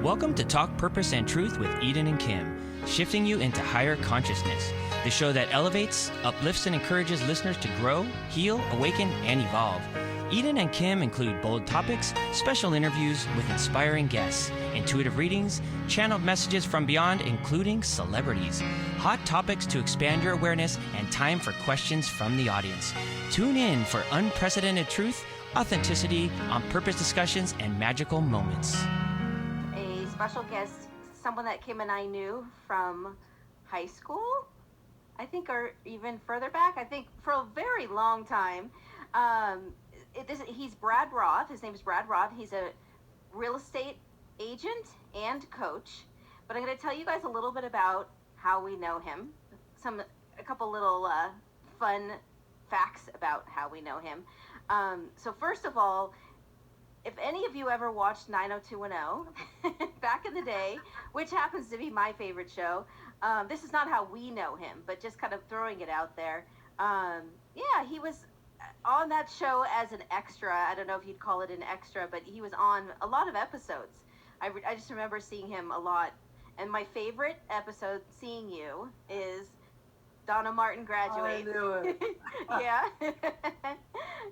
Welcome to Talk Purpose and Truth with Eden and Kim, shifting you into higher consciousness, the show that elevates, uplifts, and encourages listeners to grow, heal, awaken, and evolve. Eden and Kim include bold topics, special interviews with inspiring guests, intuitive readings, channeled messages from beyond, including celebrities, hot topics to expand your awareness, and time for questions from the audience. Tune in for unprecedented truth, authenticity, on-purpose discussions, and magical moments. A special guest, someone that Kim and I knew from high school, I think, or even further back, I think for a very long time. He's Brad Roth. His name is Brad Roth. He's a real estate agent and coach. But I'm going to tell you guys a little bit about how we know him. A couple little fun facts about how we know him. So first of all, if any of you ever watched 90210 back in the day, which happens to be my favorite show, this is not how we know him, but just kind of throwing it out there. Yeah, he was on that show as an extra. I don't know if you'd call it an extra, but he was on a lot of episodes. I just remember seeing him a lot. And my favorite episode, seeing you, is Donna Martin Graduates. I knew it. Yeah.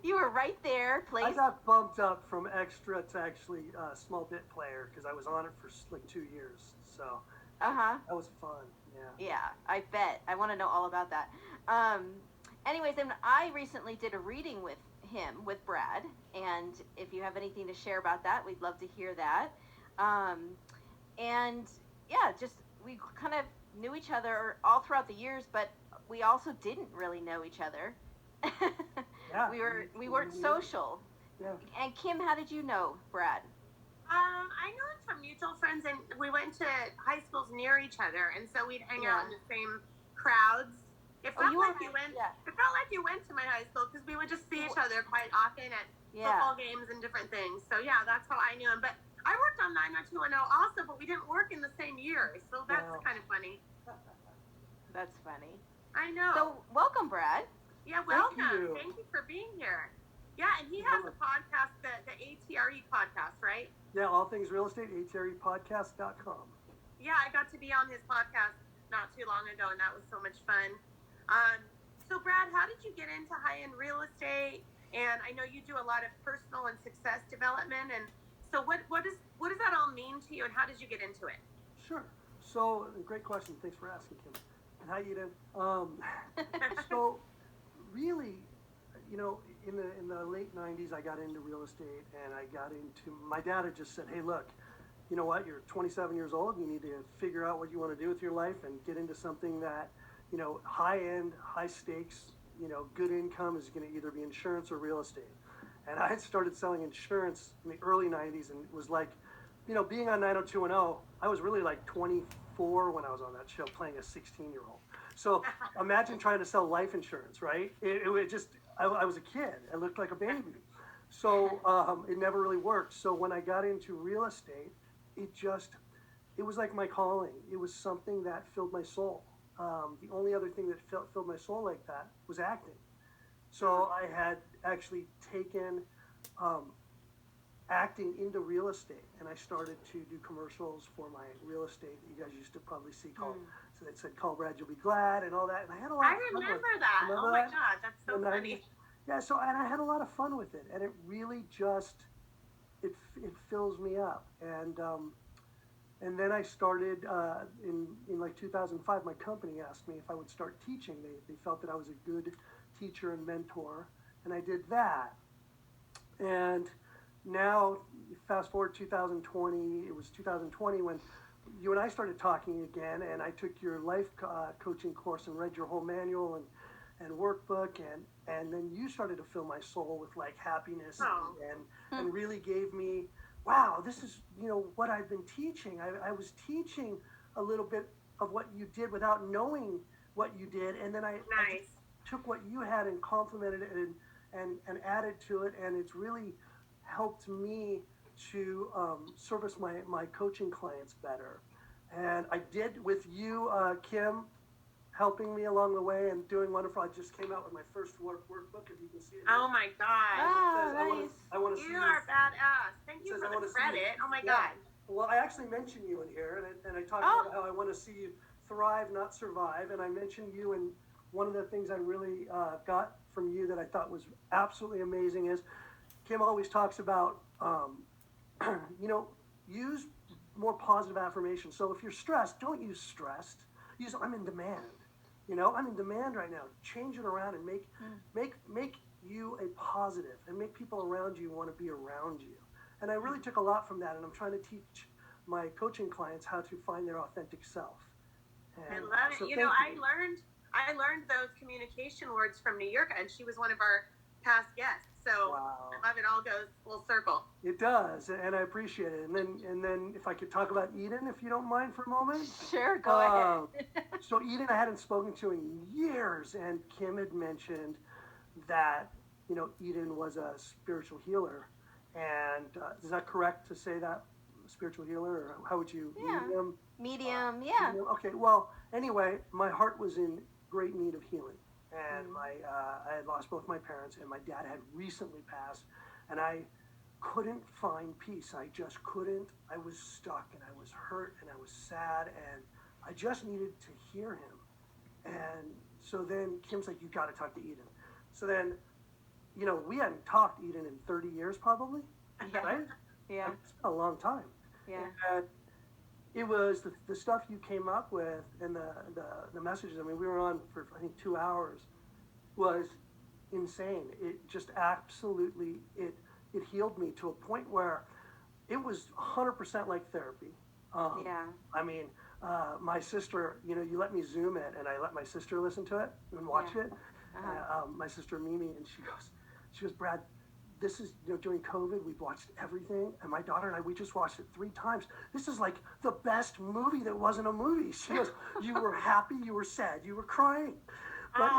You were right there. I got bumped up from extra to actually small bit player because I was on it for like 2 years. So that was fun. Yeah. Yeah, I bet. I want to know all about that. Anyways, and I recently did a reading with him, with Brad, and if you have anything to share about that, we'd love to hear that. And yeah, just we kind of knew each other all throughout the years, but we also didn't really know each other. Yeah, we weren't social. Yeah. And Kim, how did you know Brad? I know him from mutual friends, and we went to high schools near each other, and so we'd hang out in the same crowds. It felt like you went to my high school because we would just see each other quite often at football games and different things. So yeah, that's how I knew him. But I worked on 90210 also, but we didn't work in the same year, so that's kind of funny. That's funny. I know. So welcome, Brad. Yeah, welcome. Thank you for being here. Yeah, and he has a podcast, the ATRE podcast, right? Yeah, all things real estate, atrepodcast.com. Yeah, I got to be on his podcast not too long ago, and that was so much fun. So Brad, how did you get into high-end real estate? And I know you do a lot of personal and success development. And so what does that all mean to you, and how did you get into it? Sure. So great question. Thanks for asking, Kim. And hi, Eden. So really, you know, in the late 90s, I got into real estate, and my dad had just said, hey, look, you know what? You're 27 years old. You need to figure out what you want to do with your life and get into something that, you know, high-end, high stakes, you know, good income is going to either be insurance or real estate. And I had started selling insurance in the early 90s, and it was like, you know, being on 90210, I was really like 24 when I was on that show playing a 16-year-old. So imagine trying to sell life insurance, right? It just, I was a kid. I looked like a baby. So it never really worked. So when I got into real estate, it was like my calling. It was something that filled my soul. The only other thing that filled my soul like that was acting. So I had actually taken acting into real estate, and I started to do commercials for my real estate that you guys used to probably see called, so it said, "Call Brad, you'll be glad," and all that. And I had a lot of fun with it. That. Oh my God, that's so funny. Yeah, and I had a lot of fun with it, and it really just, it fills me up. And then I started in like 2005. My company asked me if I would start teaching. They felt that I was a good teacher and mentor, and I did that. And now, fast forward 2020. It was 2020 when you and I started talking again, and I took your life coaching course and read your whole manual and workbook, and then you started to fill my soul with like happiness and really gave me, wow, this is, you know, what I've been teaching. I was teaching a little bit of what you did without knowing what you did, and then I took what you had and complemented it and added to it, and it's really helped me to service my coaching clients better. And I did with you, Kim, helping me along the way and doing wonderful. I just came out with my first workbook, if you can see it. Oh my God. Oh, nice. I want to see You are badass. Thank you for the credit. Oh my God. Well, I actually mentioned you in here, and I talked about how I want to see you thrive, not survive. And I mentioned you, and one of the things I really got from you that I thought was absolutely amazing is Kim always talks about, use more positive affirmations. So if you're stressed, don't use stressed. Use I'm in demand. I'm in demand right now. Change it around and make you a positive, and make people around you want to be around you. And I really took a lot from that, and I'm trying to teach my coaching clients how to find their authentic self. And I love it. so I learned those communication words from New York, and she was one of our past guests. So wow. I love it. All goes full circle. It does, and I appreciate it. And then if I could talk about Eden, if you don't mind for a moment. Sure, go ahead. So Eden, I hadn't spoken to in years, and Kim had mentioned that Eden was a spiritual healer. And is that correct to say that? Spiritual healer, or how would you? Yeah. Medium, yeah. Medium? Okay, well, anyway, my heart was in great need of healing. And I had lost both my parents, and my dad had recently passed, and I couldn't find peace. I just couldn't. I was stuck, and I was hurt, and I was sad, and I just needed to hear him. And so then Kim's like, you got to talk to Eden. So then, we hadn't talked, Eden, in 30 years probably, right? Yeah. It's been a long time. Yeah. And it was the stuff you came up with, and the messages. I mean, we were on for, I think, 2 hours, was insane. It just absolutely, it healed me to a point where it was 100% like therapy. Yeah. I mean, my sister, you let me Zoom it, and I let my sister listen to it and watch it. My sister Mimi, and she goes, Brad, this is, during COVID, we've watched everything, and my daughter and I, we just watched it 3 times. This is like the best movie that wasn't a movie. She goes, you were happy, you were sad, you were crying. But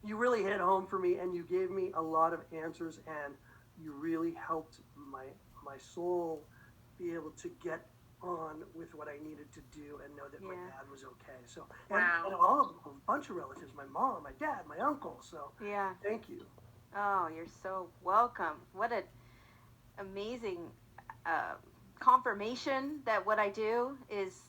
you really hit home for me, and you gave me a lot of answers, and you really helped my soul be able to get on with what I needed to do and know that my dad was okay. So, and a bunch of relatives, my mom, my dad, my uncle. So, thank you. Oh, you're so welcome. What an amazing confirmation that what I do is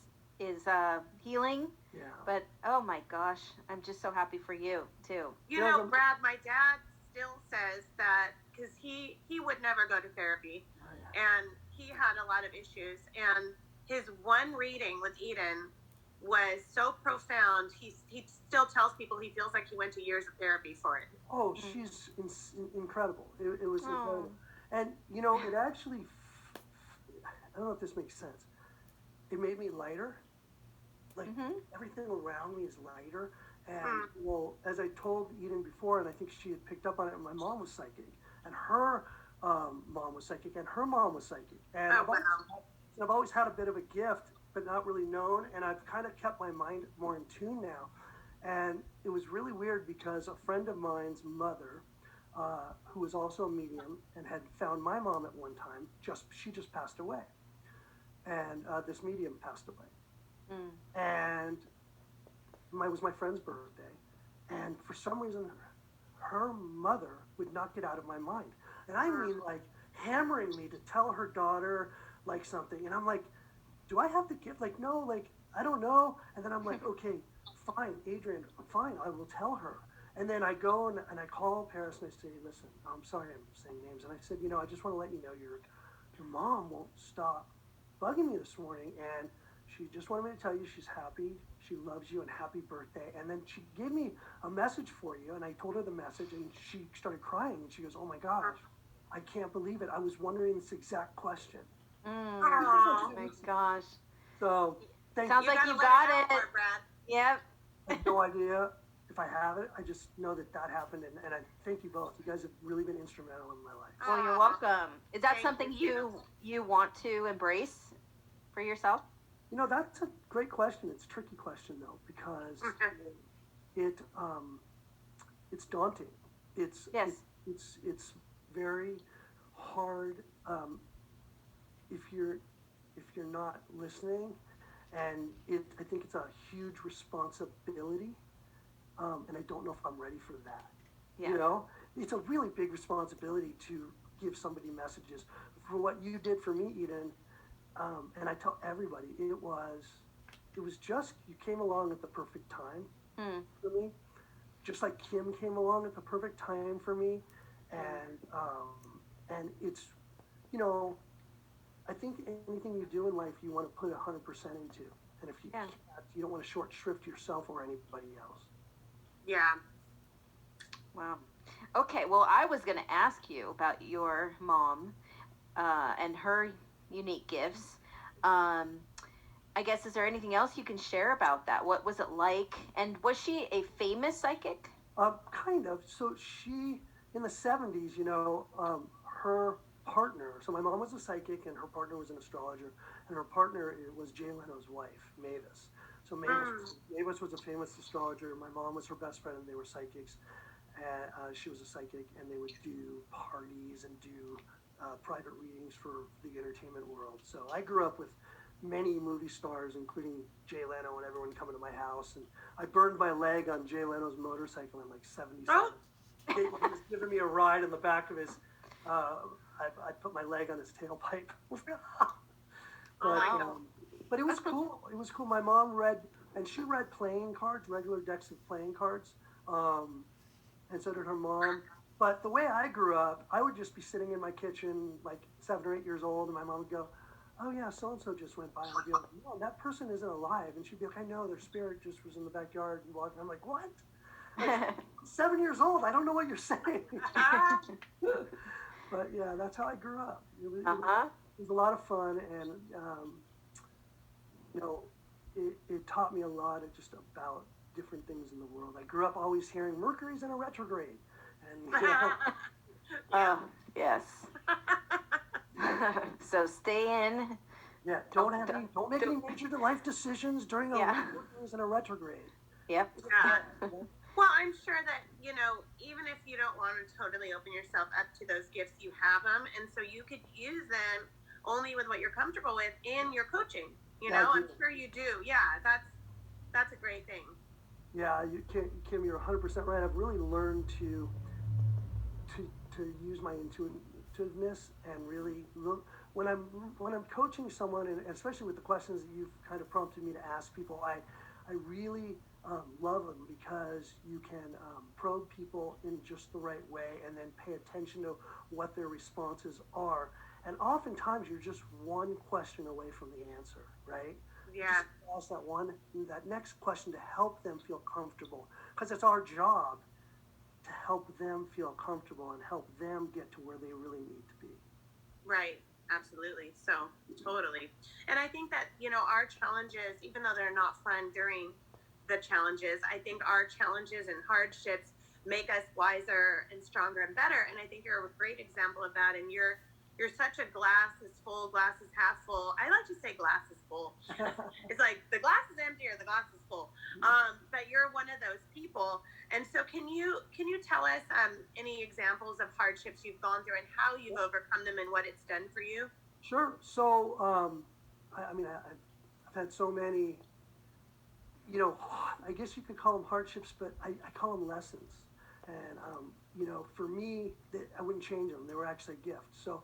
healing. Yeah. But oh my gosh, I'm just so happy for you too. Brad, my dad still says that because he would never go to therapy, and he had a lot of issues, and his one reading with Eden was so profound. He still tells people he feels like he went to years of therapy for it. Oh, she's incredible. It was incredible. And, it actually, I don't know if this makes sense. It made me lighter. Like, everything around me is lighter. And, as I told Eden before, and I think she had picked up on it, my mom was psychic. And her mom was psychic, and her mom was psychic. And I've always had a bit of a gift, but not really known, and I've kind of kept my mind more in tune now. And it was really weird because a friend of mine's mother, who was also a medium and had found my mom at one time, she just passed away. And this medium passed away. And it was my friend's birthday. And for some reason, her mother would not get out of my mind. And I mean, like, hammering me to tell her daughter, like, something. And I'm like, do I have the gift? Like, no, like, I don't know. And then I'm like, okay, fine, Adrian, fine, I will tell her. And then I go and I call Paris and I say, listen, I'm sorry I'm saying names. And I said, I just want to let you know your mom won't stop bugging me this morning. And she just wanted me to tell you she's happy, she loves you, and happy birthday. And then she gave me a message for you. And I told her the message, and she started crying. And she goes, oh my gosh, I can't believe it. I was wondering this exact question. Oh my gosh. So, sounds like you got it. Brad. Yep. I have no idea if I have it. I just know that happened, and I thank you both. You guys have really been instrumental in my life. Well, you're welcome. Is that something you want to embrace for yourself? That's a great question. It's a tricky question though, because it's daunting. It's very hard if you're not listening, and I think it's a huge responsibility, and I don't know if I'm ready for that. Yeah. It's a really big responsibility to give somebody messages. For what you did for me, Eden, and I tell everybody, it was just, you came along at the perfect time for me, just like Kim came along at the perfect time for me. And it's, you know, I think anything you do in life, you want to put 100% into. And if you can't, you don't want to short shrift yourself or anybody else. Yeah. Wow. Okay, well, I was going to ask you about your mom and her unique gifts. I guess, is there anything else you can share about that? What was it like? And was she a famous psychic? Kind of. So she, in the 70s, you know, her partner, so my mom was a psychic and her partner was an astrologer, and her partner was Jay Leno's wife, Mavis. So Mavis was a famous astrologer. My mom was her best friend, and they were psychics. She was a psychic, and they would do parties and do private readings for the entertainment world. So I grew up with many movie stars, including Jay Leno, and everyone coming to my house. And I burned my leg on Jay Leno's motorcycle in like 77. Oh. He was giving me a ride in the back of his. I put my leg on his tailpipe. But it was cool. It was cool. My mom read, and she read playing cards, regular decks of playing cards, and so did her mom. But the way I grew up, I would just be sitting in my kitchen, like 7 or 8 years old, and my mom would go, "Oh yeah, so and so just went by." And I'd be like, "No, that person isn't alive." And she'd be like, "I know, their spirit just was in the backyard and walking." I'm like, "What?" Like, 7 years old. I don't know what you're saying. But yeah, that's how I grew up. It was a lot of fun, and you know, it taught me a lot of just about different things in the world. I grew up always hearing Mercury's in a retrograde, and you know, yes. So stay in. Yeah, don't make any major life decisions during Mercury's in a retrograde. Yep. Yeah. Well, I'm sure that, you know, even if you don't want to totally open yourself up to those gifts, you have them. And so you could use them only with what you're comfortable with in your coaching. You know, I'm sure you do. Yeah, that's a great thing. Yeah, Kim, you're 100% right. I've really learned to use my intuitiveness and really look when I'm coaching someone, and especially with the questions that you've kind of prompted me to ask people. I really love them because you can probe people in just the right way and then pay attention to what their responses are. And oftentimes you're just one question away from the answer, right? Yeah. Just ask that next question to help them feel comfortable, because it's our job to help them feel comfortable and help them get to where they really need to be. Right. Absolutely. So totally. And I think that, you know, our challenges, even though they're not fun during the challenges, I think our challenges and hardships make us wiser and stronger and better. And I think you're a great example of that. And you're such a glass is full, glass is half full. I like to say glass is full. It's like the glass is empty or the glass is full. But you're one of those people. And so can you tell us any examples of hardships you've gone through and how you've overcome them and what it's done for you? Sure. So, I've had so many, you know, I guess you could call them hardships, but I call them lessons. And, you know, for me, I wouldn't change them. They were actually a gift. So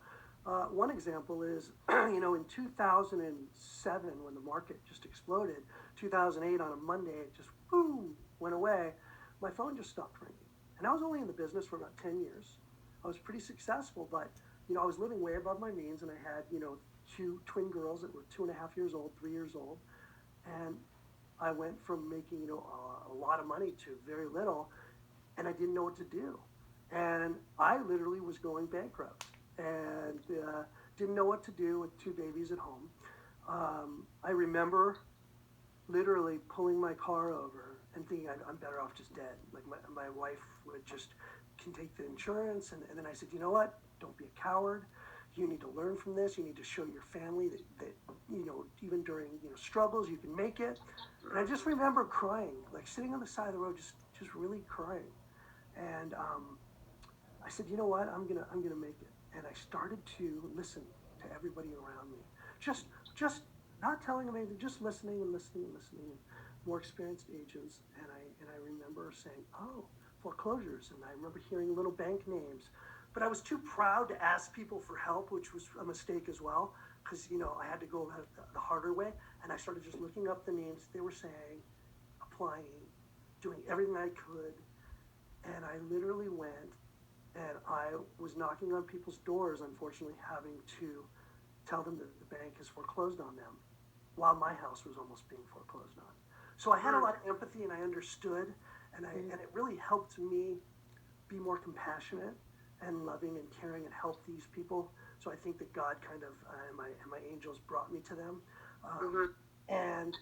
one example is, you know, in 2007, when the market just exploded, 2008 on a Monday, it just, boom, went away. My phone just stopped ringing. And I was only in the business for about 10 years. I was pretty successful, but, you know, I was living way above my means, and I had, you know, 2 twin girls that were 2.5 years old, 3 years old. And I went from making, you know, a lot of money to very little, and I didn't know what to do. And I literally was going bankrupt and didn't know what to do with 2 babies at home. I remember literally pulling my car over and thinking I'm better off just dead. Like my wife can take the insurance. And then I said, you know what? Don't be a coward. You need to learn from this. You need to show your family that you know, even during, you know, struggles, you can make it. And I just remember crying, like sitting on the side of the road, just really crying. And I said, you know what? I'm gonna make it. And I started to listen to everybody around me, just not telling them anything, just listening and listening and listening. And more experienced agents, and I remember saying, oh, foreclosures, and I remember hearing little bank names. but I was too proud to ask people for help, which was a mistake as well, because, you know, I had to go the harder way. And I started just looking up the names they were saying, applying, doing everything I could. And I literally went and I was knocking on people's doors, unfortunately, having to tell them that the bank has foreclosed on them while my house was almost being foreclosed on. So I had a lot of empathy and I understood, and it really helped me be more compassionate and loving and caring and help these people. So I think that God kind of and my angels brought me to them, and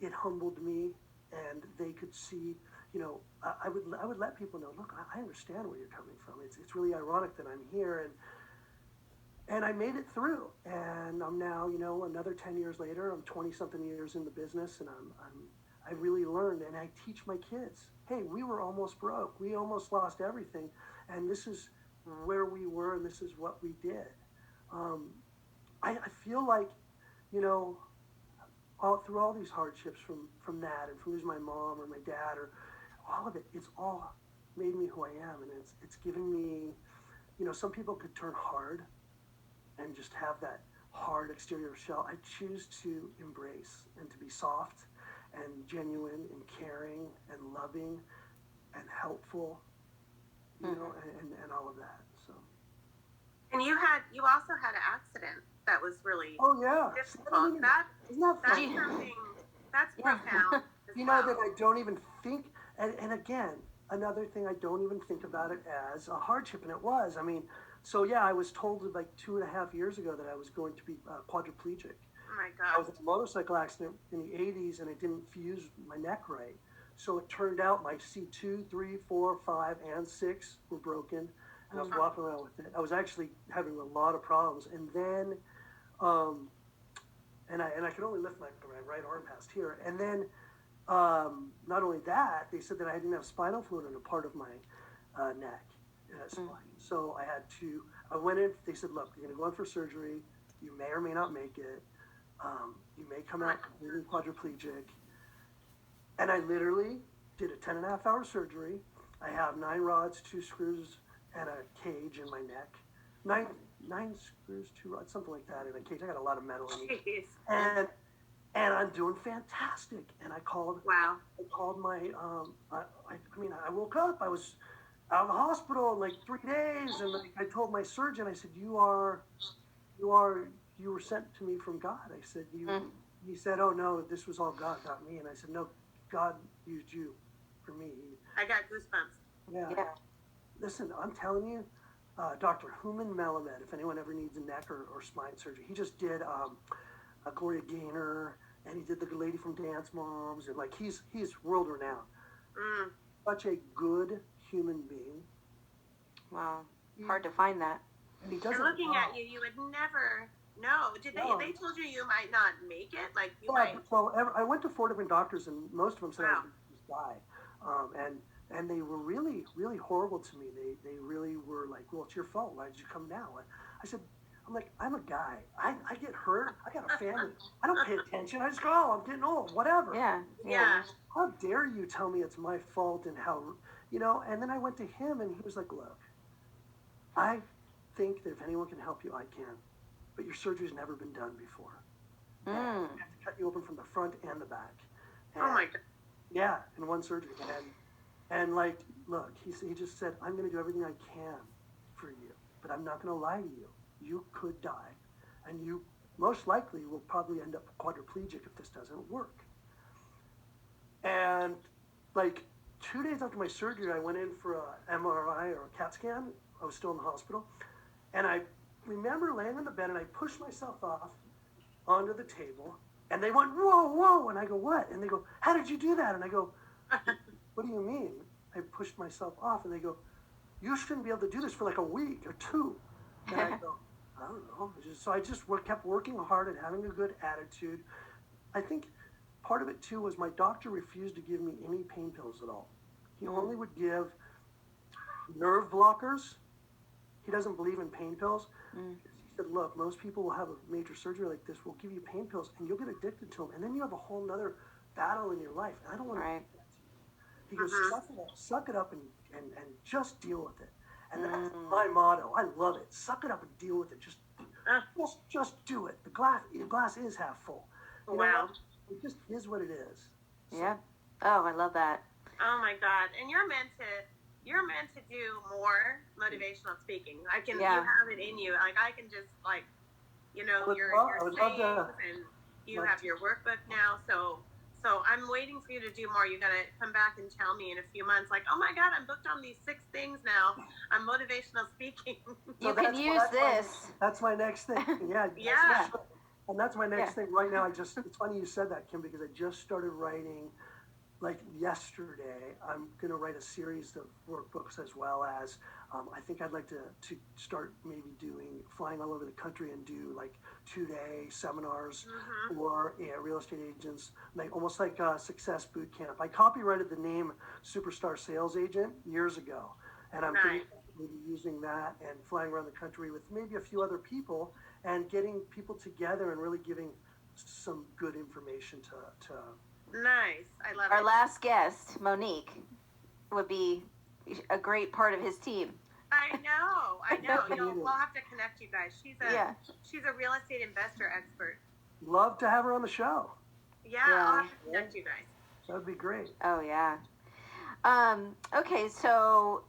it humbled me, and they could see. You know, I would let people know. Look, I understand where you're coming from. It's really ironic that I'm here, and I made it through. And I'm now, you know, another 10 years later. I'm 20-something years in the business, and I really learned, and I teach my kids. Hey, we were almost broke. We almost lost everything, and this is where we were, and this is what we did. I feel like, you know, through all these hardships from that, and from losing my mom or my dad, or all of it, it's all made me who I am, and it's given me, you know, some people could turn hard and just have that hard exterior shell. I choose to embrace and to be soft and genuine and caring and loving and helpful, you know, and all of that. So. And you also had an accident that was really difficult. That's something that's profound. You know that I don't even think, and again, another thing, I don't even think about it as a hardship, and it was. I mean, so yeah, I was told like 2.5 years ago that I was going to be quadriplegic. Oh my God. I was in a motorcycle accident in the 80s, and I didn't fuse my neck right. So it turned out my C2, 3, 4, 5, and 6 were broken, and I was walking around with it. I was actually having a lot of problems, and then, and I could only lift my right arm past here, and then, not only that, they said that I didn't have spinal fluid in a part of my neck, spine. So I went in. They said, look, you're going to go in for surgery. You may or may not make it. You may come out completely quadriplegic. And I literally did a 10.5-hour surgery. I have 9 rods, 2 screws, and a cage in my neck. Nine screws, 2 rods, something like that in a cage. I got a lot of metal in it. And I'm doing fantastic. And I called my, I woke up. I was out of the hospital in like 3 days. And I told my surgeon, I said, you were sent to me from God. I said, he said, oh no, this was all God, not me. And I said, no, God used you for me. I got goosebumps. Yeah. Listen, I'm telling you, Dr. Human Melamed, if anyone ever needs a neck or spine surgery, he just did a Gloria Gaynor, and he did the lady from Dance Moms, and like he's world renowned. Such a good human being. Wow, hard to find that. And he doesn't. And looking at you, you would never know. They told you might not make it? Like you might. So I went to 4 different doctors, and most of them said I would just die. And they were really, really horrible to me. They really were like, well, it's your fault. Why did you come now? I said, I'm a guy. I get hurt. I got a family. I don't pay attention. I just go, oh, I'm getting old. Whatever. Yeah. How dare you tell me it's my fault and how, you know? And then I went to him, and he was like, look, I think that if anyone can help you, I can. But your surgery's never been done before. I have to cut you open from the front and the back. And, oh my God. Yeah, in one surgery. And like, look, he just said, I'm going to do everything I can for you, but I'm not going to lie to you. You could die, and you most likely will probably end up quadriplegic if this doesn't work. And like 2 days after my surgery, I went in for an MRI or a CAT scan. I was still in the hospital. And I remember laying on the bed, and I pushed myself off onto the table, and they went, whoa, whoa. And I go, what? And they go, how did you do that? And I go, what do you mean? I pushed myself off, and they go, you shouldn't be able to do this for like a week or 2. And I go, I don't know. So I just kept working hard and having a good attitude. I think part of it too was my doctor refused to give me any pain pills at all. He only would give nerve blockers. He doesn't believe in pain pills. He said, look, most people will have a major surgery like this, will give you pain pills, and you'll get addicted to them, and then you have a whole nother battle in your life. And I don't want to do that to you. He goes, suck it up and just deal with it. And that's my motto. I love it. Suck it up and deal with it. Just do it. The glass is half full. You know, it just is what it is. So. Yeah. Oh, I love that. Oh my God. And you're meant to do more motivational speaking. You have it in you. Like I can just your sayings and you have your workbook now. So I'm waiting for you to do more. You got to come back and tell me in a few months, like, oh my God, I'm booked on these 6 things now. I'm motivational speaking. You can use this. That's my next thing. Yeah. Yeah. And that's my next thing right now. It's funny you said that, Kim, because I just started writing, like yesterday. I'm going to write a series of workbooks as well as, I think I'd like to start maybe flying all over the country and do like 2-day seminars for real estate agents, almost like a success boot camp. I copyrighted the name Superstar Sales Agent years ago, and I'm thinking maybe using that and flying around the country with maybe a few other people and getting people together and really giving some good information to Nice. I love it. Our last guest, Monique, would be a great part of his team. I know. We'll have to connect you guys. She's a real estate investor expert. Love to have her on the show. Yeah. I'll have to connect you guys. That'd be great. Oh, yeah. Okay, so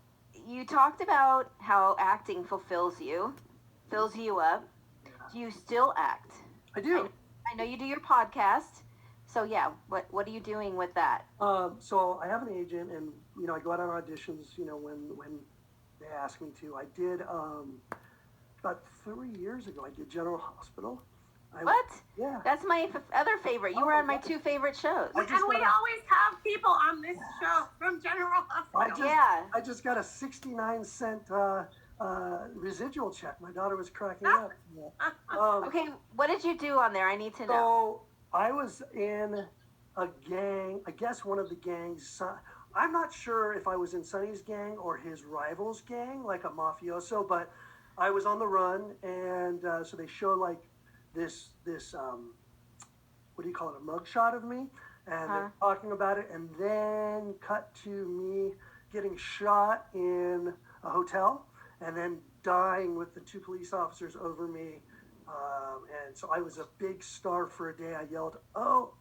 you talked about how acting fills you up. Do you still act? I do. I know you do your podcast. So yeah, what are you doing with that? So I have an agent, and I go out on auditions. When they ask me to. I did about 3 years ago. I did General Hospital. What? Yeah. That's my other favorite. You were on my 2 favorite shows. And we always have people on this show from General Hospital. I just got a 69-cent residual check. My daughter was cracking up. Okay, what did you do on there? I need to know. So I was in a gang. I guess one of the gangs. I'm not sure if I was in Sonny's gang or his rival's gang, like a mafioso, but I was on the run, and so they show like this what do you call it, a mugshot of me, and they're talking about it, and then cut to me getting shot in a hotel, and then dying with the 2 police officers over me, and so I was a big star for a day. I yelled, oh,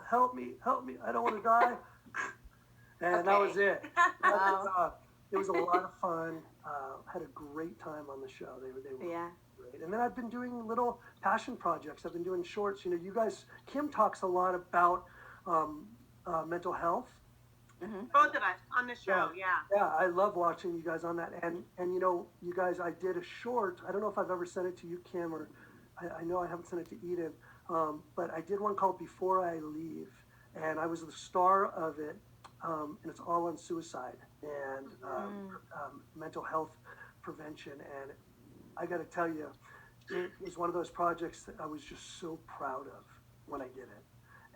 help me, I don't want to die. And that was it. It was a lot of fun. Had a great time on the show. They were great. And then I've been doing little passion projects. I've been doing shorts. You guys, Kim talks a lot about mental health. Both of us on the show, Yeah, I love watching you guys on that. And you guys, I did a short. I don't know if I've ever sent it to you, Kim, or I know I haven't sent it to Eden. But I did one called Before I Leave. And I was the star of it. And it's all on suicide and mental health prevention. And I got to tell you, it was one of those projects that I was just so proud of when I did it.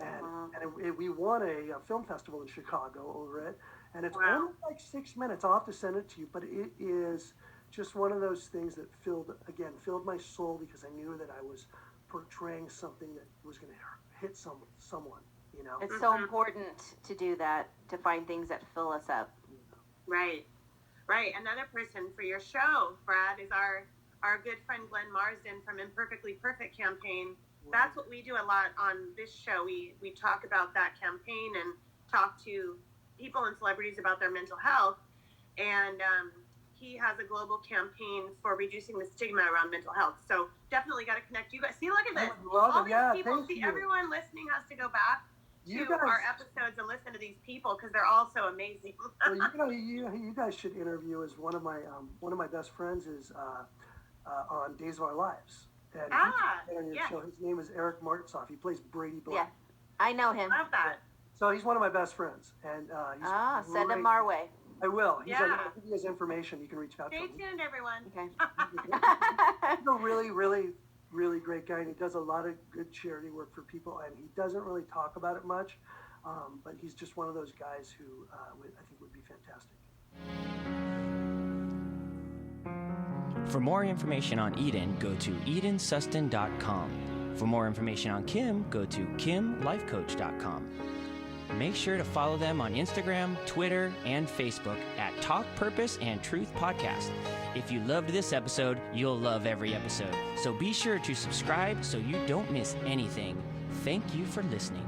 And we won a film festival in Chicago over it. And it's only like 6 minutes. I'll have to send it to you. But it is just one of those things that filled my soul, because I knew that I was portraying something that was going to hit someone. It's so important to do that, to find things that fill us up. Right. Another person for your show, Brad, is our good friend Glenn Marsden from Imperfectly Perfect campaign. That's what we do a lot on this show. We talk about that campaign and talk to people and celebrities about their mental health. And he has a global campaign for reducing the stigma around mental health. So definitely got to connect you guys. See, look at this. All these people. See, everyone listening has to go back to our episodes and listen to these people because they're all so amazing. Well, you guys should interview as one of my best friends is on Days of Our Lives. And he's on your show. His name is Eric Martsoff. He plays Brady Black. Yeah, I know him. Love that. So he's one of my best friends, and send him our way. I will. I'll give you his information. You can reach out to him. Stay tuned, everyone. Okay. He's a really, really, really great guy, and he does a lot of good charity work for people, and he doesn't really talk about it much, but he's just one of those guys who I think would be fantastic. For more information on Eden, go to edensustin.com. For more information on Kim, go to kimlifecoach.com. Make sure to follow them on Instagram, Twitter, and Facebook at Talk Purpose and Truth Podcast. If you loved this episode, you'll love every episode. So be sure to subscribe so you don't miss anything. Thank you for listening.